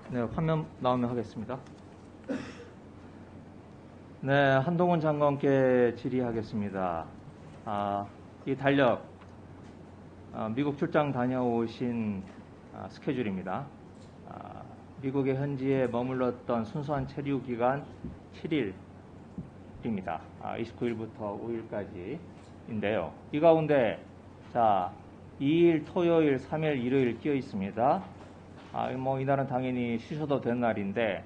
네, 화면 나오면 하겠습니다. 네, 한동훈 장관께 질의하겠습니다. 이 달력, 미국 출장 다녀오신 스케줄입니다. 미국의 현지에 머물렀던 순수한 체류 기간 7일입니다. 29일부터 5일까지인데요. 이 가운데 2일 토요일, 3일 일요일 끼어 있습니다. 이날은 당연히 쉬셔도 되는 날인데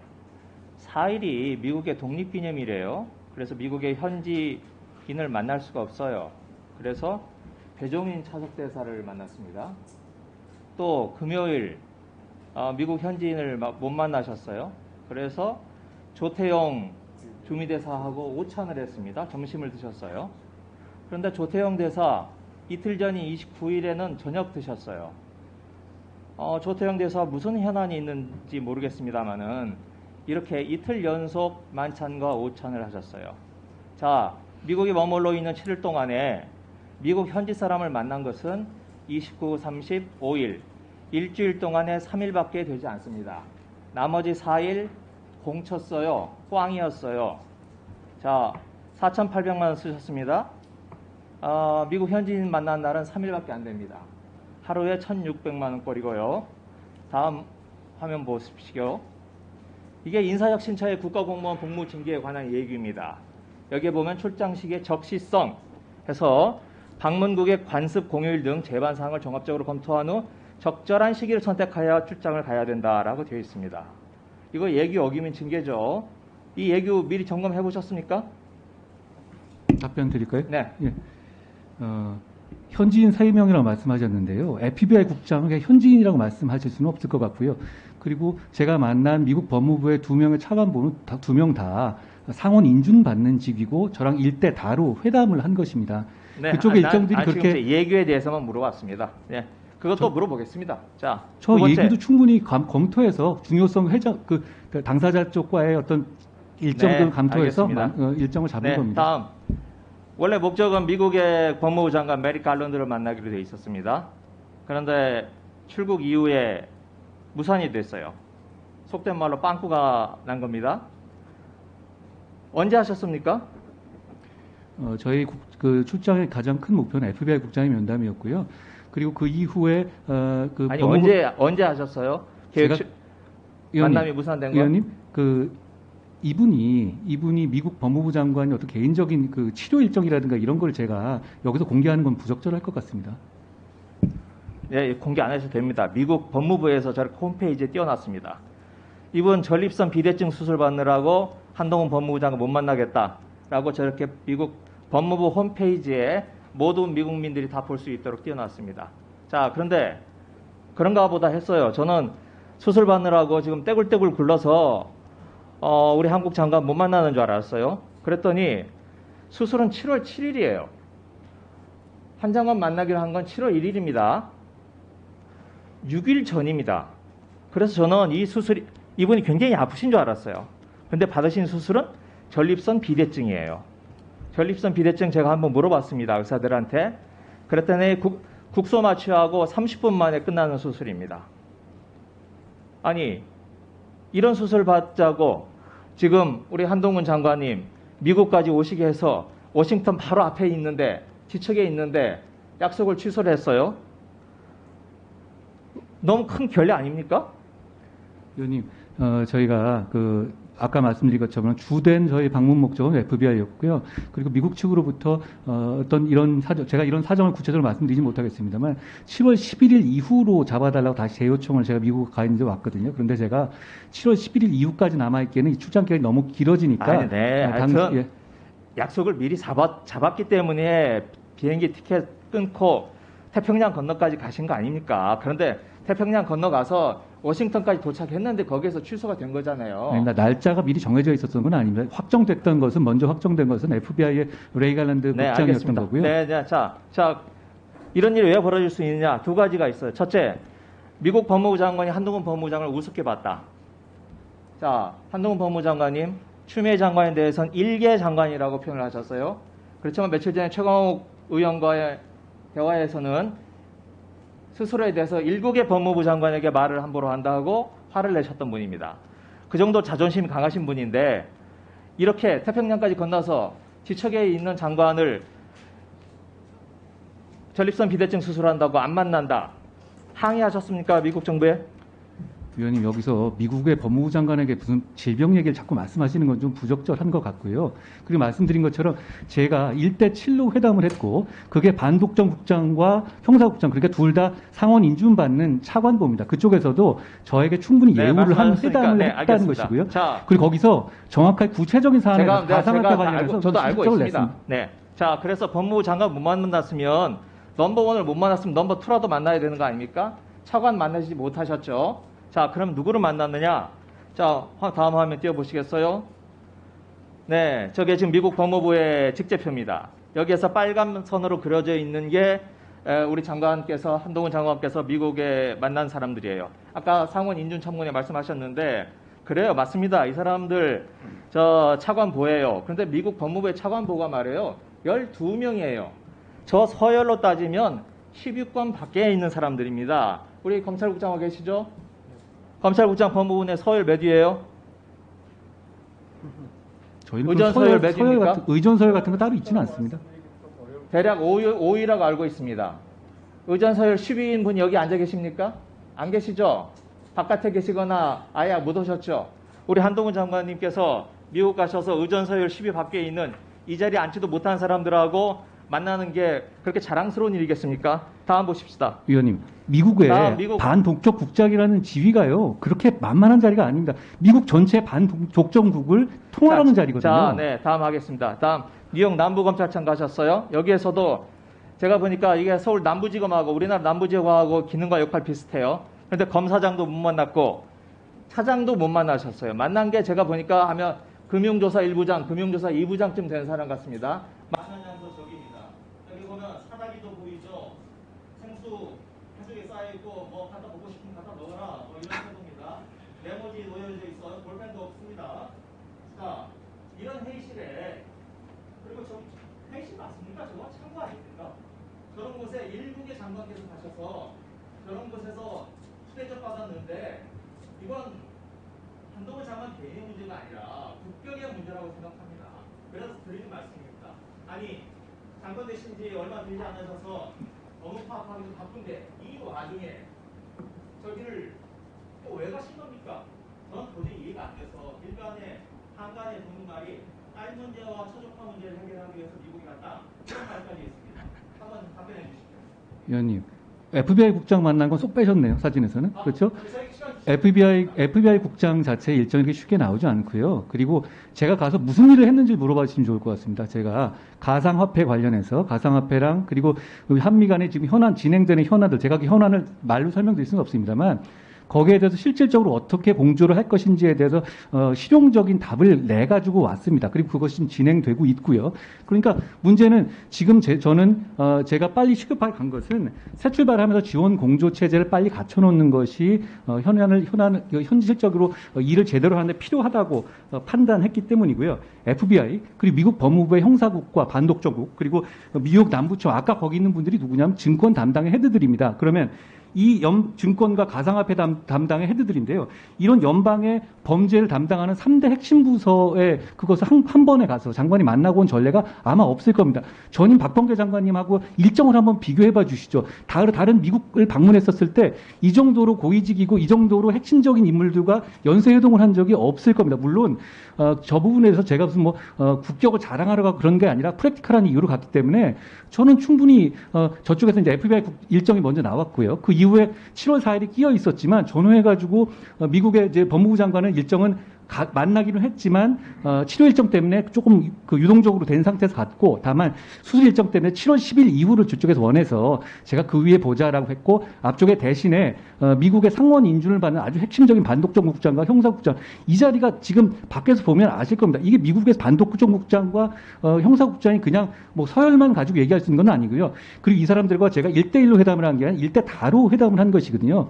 4일이 미국의 독립기념일이에요. 그래서 미국의 현지인을 만날 수가 없어요. 그래서 배종인 차석대사를 만났습니다. 또 금요일 미국 현지인을 못 만나셨어요. 그래서 조태용 주미대사하고 오찬을 했습니다. 점심을 드셨어요. 그런데 조태용 대사 이틀 전인 29일에는 저녁 드셨어요. 조태용 대사 무슨 현안이 있는지 모르겠습니다만은 이렇게 이틀 연속 만찬과 오찬을 하셨어요. 미국에 머물러 있는 7일 동안에 미국 현지 사람을 만난 것은 29, 30, 5일, 일주일 동안에 3일밖에 되지 않습니다. 나머지 4일 공쳤어요. 꽝이었어요. 4,800만 원 쓰셨습니다. 미국 현지인 만난 날은 3일밖에 안 됩니다. 하루에 1,600만 원꼴이고요. 다음 화면 보십시오. 이게 인사혁신처의 국가공무원 복무징계에 관한 얘기입니다. 여기에 보면 출장 시기의 적시성 해서 방문국의 관습 공휴일 등 제반 사항을 종합적으로 검토한 후 적절한 시기를 선택하여 출장을 가야 된다라고 되어 있습니다. 이거 예규 어기면 징계죠. 이 예규 미리 점검해 보셨습니까? 답변 드릴까요? 네. 예. 현지인 3명이라고 말씀하셨는데요. FBI 국장은 현지인이라고 말씀하실 수는 없을 것 같고요. 그리고 제가 만난 미국 법무부의 2명의 차관보는 2명 다 상원 인준받는 직이고 저랑 일대 다로 회담을 한 것입니다. 네. 그쪽의 일정들이 그렇게 지금 예규에 대해서만 물어봤습니다. 네. 그것도 물어보겠습니다. 저 두 번째. 얘기도 충분히 검토해서 중요성 그 당사자 쪽과의 어떤 일정들을 네, 감토해서 알겠습니다. 일정을 잡은 네, 겁니다. 다음. 원래 목적은 미국의 법무부 장관 메릭 갈런드를 만나기로 되어 있었습니다. 그런데 출국 이후에 무산이 됐어요. 속된 말로 빵꾸가 난 겁니다. 언제 하셨습니까? 저희 그 출장의 가장 큰 목표는 FBI 국장의 면담이었고요. 그리고 그 이후에 아니 언제 하셨어요? 만남이 무산된 거? 의원님, 이분이 미국 법무부 장관의 어떤 개인적인 그 치료 일정이라든가 이런 걸 제가 여기서 공개하는 건 부적절할 것 같습니다. 네, 공개 안 하셔도 됩니다. 미국 법무부에서 저렇게 홈페이지에 띄워놨습니다. 이분 전립선 비대증 수술 받느라고 한동훈 법무부 장관 못 만나겠다라고 저렇게 미국 법무부 홈페이지에 모든 미국민들이 다 볼 수 있도록 띄워놨습니다. 그런데 그런가 보다 했어요. 저는 수술 받느라고 지금 떼굴떼굴 굴러서 우리 한국 장관 못 만나는 줄 알았어요. 그랬더니 수술은 7월 7일이에요. 한 장관 만나기로 한 건 7월 1일입니다. 6일 전입니다. 그래서 저는 이분이 굉장히 아프신 줄 알았어요. 근데 받으신 수술은 전립선 비대증이에요. 전립선 비대증 제가 한번 물어봤습니다. 의사들한테. 그랬더니 국소 마취하고 30분 만에 끝나는 수술입니다. 아니, 이런 수술 받자고 지금 우리 한동훈 장관님 미국까지 오시게 해서 워싱턴 바로 앞에 있는데 지척에 있는데 약속을 취소를 했어요. 너무 큰 결례 아닙니까? 의원님, 저희가 아까 말씀드린 것처럼 주된 저희 방문 목적은 FBI였고요. 그리고 미국 측으로부터 어떤 제가 이런 사정을 구체적으로 말씀드리지 못하겠습니다만 7월 11일 이후로 잡아달라고 다시 재요청을 제가 미국 가 있는데 왔거든요. 그런데 제가 7월 11일 이후까지 남아있기에는 이 출장 기간이 너무 길어지니까 하여튼 약속을 미리 잡았기 때문에 비행기 티켓 끊고 태평양 건너까지 가신 거 아닙니까? 그런데 태평양 건너가서 워싱턴까지 도착했는데 거기에서 취소가 된 거잖아요. 아니, 날짜가 미리 정해져 있었던 건 아닙니다. 먼저 확정된 것은 FBI의 레이 갈란드 국장이었던 거고요. 네, 이런 일이 왜 벌어질 수 있느냐? 두 가지가 있어요. 첫째, 미국 법무부 장관이 한동훈 법무부 장관을 우습게 봤다. 한동훈 법무부 장관님, 추미애 장관에 대해서는 일개 장관이라고 표현을 하셨어요. 그렇지만 며칠 전에 최강욱 의원과의 대화에서는 스스로에 대해서 7개 법무부 장관에게 말을 함부로 한다고 화를 내셨던 분입니다. 그 정도 자존심이 강하신 분인데 이렇게 태평양까지 건너서 지척에 있는 장관을 전립선 비대증 수술한다고 안 만난다. 항의하셨습니까? 미국 정부에? 위원님, 여기서 미국의 법무부 장관에게 무슨 질병 얘기를 자꾸 말씀하시는 건 좀 부적절한 것 같고요. 그리고 말씀드린 것처럼 제가 1대7로 회담을 했고 그게 반독점 국장과 형사국장, 그러니까 둘 다 상원 인준받는 차관보입니다. 그쪽에서도 저에게 충분히 네, 예우를 한 말씀하셨으니까, 회담을 네, 했다는 알겠습니다. 것이고요. 자, 그리고 거기서 정확하게 구체적인 사안에 대해서 가상화폐 제가 관련해서 저도 알고 실적을 있습니다. 냈습니다. 네. 자, 그래서 법무부 장관 못 만났으면 넘버 원을 못 만났으면 넘버 투라도 만나야 되는 거 아닙니까? 차관 만나지 못하셨죠. 자, 그럼 누구를 만났느냐? 자, 다음 화면 띄워보시겠어요? 네, 저게 지금 미국 법무부의 직제표입니다. 여기에서 빨간 선으로 그려져 있는 게 우리 장관께서, 한동훈 장관께서 미국에 만난 사람들이에요. 아까 상원 인준청문회 말씀하셨는데 그래요, 맞습니다. 이 사람들 저 차관보예요. 그런데 미국 법무부의 차관보가 말이에요, 12명이에요. 저 서열로 따지면 10위권 밖에 있는 사람들입니다. 우리 검찰국장 와 계시죠? 검찰국장 법무부 내 서열 몇 위예요? 저희는 의전 서열 몇 위입니까? 의전 서열 같은 거 따로 있지는 않습니다. 대략 5위라고 알고 있습니다. 의전 서열 10위인 분이 여기 앉아 계십니까? 안 계시죠? 바깥에 계시거나 아예 못 오셨죠? 우리 한동훈 장관님께서 미국 가셔서 의전 서열 10위 밖에 있는 이 자리에 앉지도 못한 사람들하고 만나는 게 그렇게 자랑스러운 일이겠습니까? 다음 보십시다. 위원님, 미국의 반독점 국장이라는 지위가요, 그렇게 만만한 자리가 아닙니다. 미국 전체 반독점국을 통할하는 자리거든요. 자, 네, 다음 하겠습니다. 다음, 뉴욕 남부검찰청 가셨어요? 여기에서도 제가 보니까 이게 서울 남부지검하고 우리나라 남부지검하고 기능과 역할 비슷해요. 그런데 검사장도 못 만났고 차장도 못 만나셨어요. 만난 게 제가 보니까 하면 금융조사 1부장, 금융조사 2부장쯤 되는 사람 같습니다. 마천장소 저기입니다. 여기 보면 사다리도 보이죠? 생수 한쪽에 쌓여있고 뭐 갖다 먹고 싶으면 갖다 먹어라. 뭐 이런 태도입니다. 메모지 놓여져 있어요. 볼펜도 없습니다. 자, 이런 회의실에, 그리고 저 회의실 맞습니까? 저거 창구 아닙니까? 저런 곳에 일국의 장관께서 가셔서 저런 곳에서 휴대전 받았는데 이건 한동훈 장관 개인의 문제가 아니라 국격의 문제라고 생각합니다. 그래서 드리는 말씀입니다. 아니, 장관 되신 지 얼마 되지 않으셔서 업무 파악하기도 바쁜데 이 와중에 저기를 또 왜 가신 겁니까? 저는 도저히 이해가 안 돼서 일간의 한간에 도는 말이 딸 문제와 처족화 문제를 해결하기 위해서 미국에 갔다, 이런 말까지 있습니다. 한번 답변해 주십시오. 위원님, FBI 국장 만난 건 쏙 빼셨네요, 사진에서는. 그렇죠? FBI 국장 자체의 일정이 그렇게 쉽게 나오지 않고요. 그리고 제가 가서 무슨 일을 했는지 물어봐 주시면 좋을 것 같습니다. 제가 가상화폐 관련해서, 가상화폐랑 그리고 한미 간에 지금 진행되는 현안들, 제가 그 현안을 말로 설명드릴 수는 없습니다만, 거기에 대해서 실질적으로 어떻게 공조를 할 것인지에 대해서 실용적인 답을 내가지고 왔습니다. 그리고 그것이 지금 진행되고 있고요. 그러니까 문제는 지금 저는 제가 빨리 시급하게 간 것은 새 출발하면서 지원 공조 체제를 빨리 갖춰놓는 것이 현실적으로 일을 제대로 하는 데 필요하다고 판단했기 때문이고요. FBI 그리고 미국 법무부의 형사국과 반독점국 그리고 미국 남부청, 아까 거기 있는 분들이 누구냐면 증권 담당의 헤드들입니다. 그러면 이 증권과 가상화폐 담당의 헤드들인데요. 이런 연방의 범죄를 담당하는 3대 핵심 부서에 그것을 한 번에 가서 장관이 만나고 온 전례가 아마 없을 겁니다. 전임 박범계 장관님하고 일정을 한번 비교해봐 주시죠. 다른 미국을 방문했었을 때 이 정도로 고위직이고 이 정도로 핵심적인 인물들과 연쇄회동을 한 적이 없을 겁니다. 물론 저 부분에서 제가 무슨 국격을 자랑하러 가고 그런 게 아니라 프랙티컬한 이유로 갔기 때문에 저는 충분히 저쪽에서 이제 FBI 일정이 먼저 나왔고요. 그 이후에 7월 4일이 끼어 있었지만 전후해가지고 미국의 이제 법무부 장관은 일정은 만나기는 했지만 치료 일정 때문에 조금 유동적으로 된 상태에서 갔고, 다만 수술 일정 때문에 7월 10일 이후를 저쪽에서 원해서 제가 그 위에 보자라고 했고, 앞쪽에 대신에 미국의 상원 인준을 받는 아주 핵심적인 반독점 국장과 형사국장, 이 자리가 지금 밖에서 보면 아실 겁니다. 이게 미국의 반독점 국장과 형사국장이 그냥 뭐 서열만 가지고 얘기할 수 있는 건 아니고요. 그리고 이 사람들과 제가 1대1로 회담을 한 게 아니라 1대4로 회담을 한 것이거든요.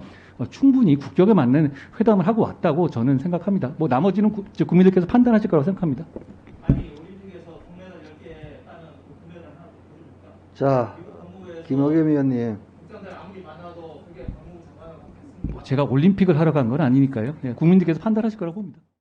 충분히 국격에 맞는 회담을 하고 왔다고 저는 생각합니다. 뭐 나머지는 국민들께서 판단하실 거라고 생각합니다. 아니, 올림픽에서 금메달 10개 따는 금메달 하나 보여줄까? 자, 김의겸 의원님. 국장들 아무리 만나도 그게 법무부 장관하고 같습니다. 제가 올림픽을 하러 간 건 아니니까요. 예, 국민들께서 판단하실 거라고 봅니다.